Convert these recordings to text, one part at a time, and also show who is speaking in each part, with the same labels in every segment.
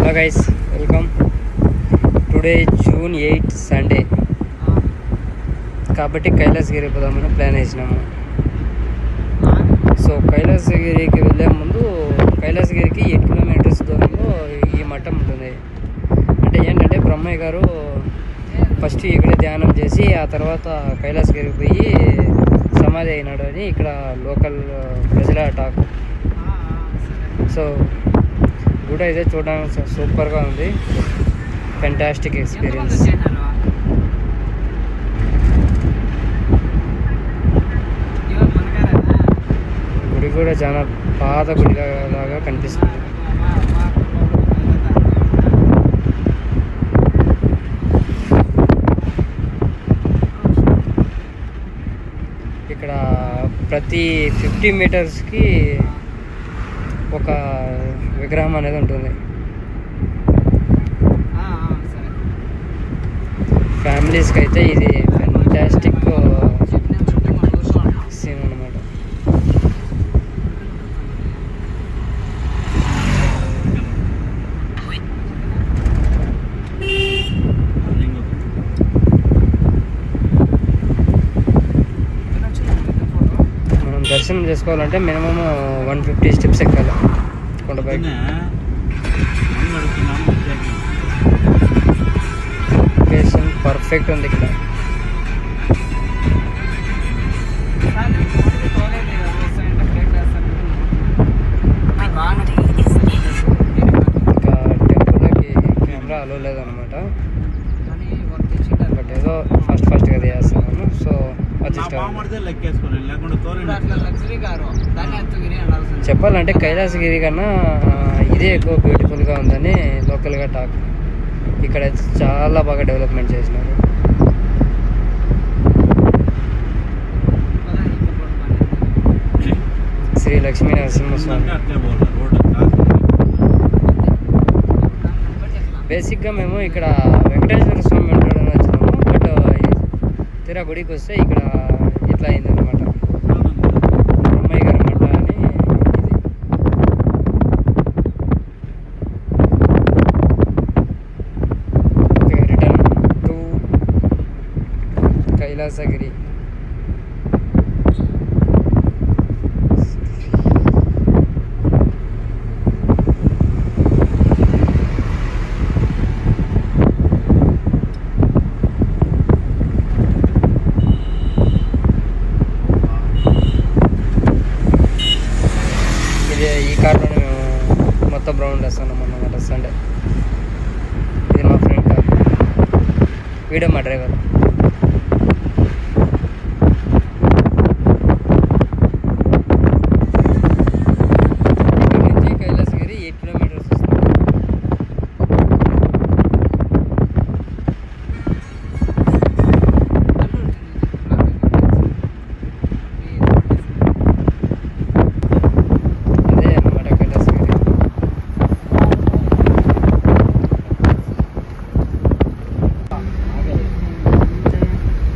Speaker 1: Hello guys, welcome. Today June 8 Sunday కాబట్టి కైలాసగిరి పోదామని plan వేసినాము. సో కైలాసగిరికి వెళ్ళే ముందు కైలాసగిరికి 8 కిలోమీటర్స్ దూరంలో ఈ మఠం ఉంటుంది. అంటే ఏంటంటే బ్రహ్మయ్య గారు ఫస్ట్ ఇక్కడే ధ్యానం చేసి ఆ తర్వాత కైలాసగిరికి పోయి సమాధి అయినాడు అని ఇక్కడ లోకల్ ప్రజల టాక్. సో గుడి అయితే చూడడానికి సూపర్గా ఉంది, ఫెంటాస్టిక్ ఎక్స్పీరియన్స్. గుడి కూడా చాలా పాత గుడి లాగా కనిపిస్తుంది. ఇక్కడ ప్రతి 50 మీటర్స్కి ఒక విగ్రహం అనేది ఉంటుంది. ఫ్యామిలీస్కి అయితే ఇది ఫెంటాస్టిక్ సీన్ అన్నమాట. మనం దర్శనం చేసుకోవాలంటే మినిమం 150 స్టెప్స్ ఎక్కాలి కొండపైకి. లొకేషన్ పర్ఫెక్ట్ ఉంది ఇక్కడ. ఇంకా టెంపుల్కి కెమెరా అలో లేదనమాట, బట్ ఏదో ఫస్ట్గా తీసేస్తున్నాను. సో చెప్పాలంటే కైలాసగిరి కన్నా ఇదే ఎక్కువ బ్యూటిఫుల్గా ఉందని లోకల్గా టాక్. ఇక్కడ చాలా బాగా డెవలప్మెంట్ చేసినారు. శ్రీ లక్ష్మీ నరసింహస్వామి. బేసిక్గా మేము ఇక్కడ వెంకటేశ్వర స్వామి ఉంటాడని వచ్చినాము, బట్ తీరా గుడికి వస్తే ఇక్కడ ఇట్లా అయింది అనమాట. బ్రహ్మయ్య గారి మఠ అని ఇది. Okay, return to Kailasagiri. ఈ కార్లోనే మేము మొత్తం రౌండ్ వేస్తున్నాం అన్నమాట సండే. ఇది మా ఫ్రెండ్ కార్, వీడియో మా డ్రైవర్. ఇక్కడ నుంచి కైలాసగిరి 8 కిలోమీటర్స్ వస్తుంది.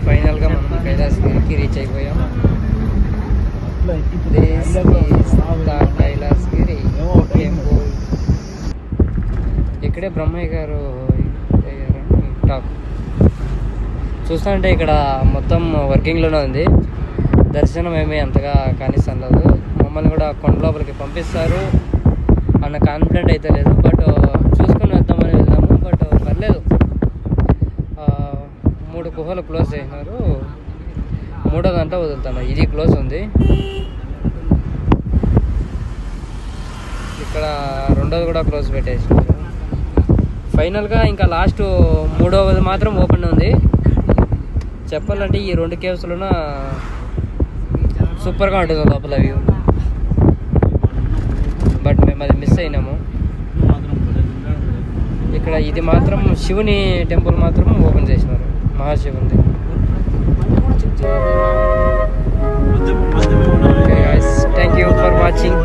Speaker 1: ఫైనల్గా మనం కైలాసగిరికి రీచ్ అయిపోయాం. కైలాసగిరి టెంపుల్. ఇక్కడే బ్రహ్మయ్య గారు టాక్. చూస్తుంటే ఇక్కడ మొత్తం వర్కింగ్లోనే ఉంది. దర్శనం ఏమీ అంతగా కానిస్తాను లేదు. మమ్మల్ని కూడా కొండ లోపలికి పంపిస్తారు అన్న కాన్ఫిడెంట్ అయితే లేదు, బట్ చూసుకొని వద్దామని వెళ్ళాము. బట్ పర్లేదు, 3 గుహలు క్లోజ్ చేసినారు, 3వ దాంట్లో వదులుతాను. ఇది క్లోజ్ ఉంది. ఇక్కడ 2వది కూడా క్లోజ్ పెట్టేసినారు. ఫైనల్గా ఇంకా లాస్ట్ 3వది మాత్రం ఓపెన్ ఉంది. చెప్పాలంటే ఈ 2 కేవ్స్లోన సూపర్గా ఉంటుంది లోపల వ్యూ, బట్ మేము అది మిస్ అయినాము. ఇక్కడ ఇది మాత్రం శివుని టెంపుల్ మాత్రం ఓపెన్ చేసినారు, మహాశివుంది. Okay guys, thank you for watching.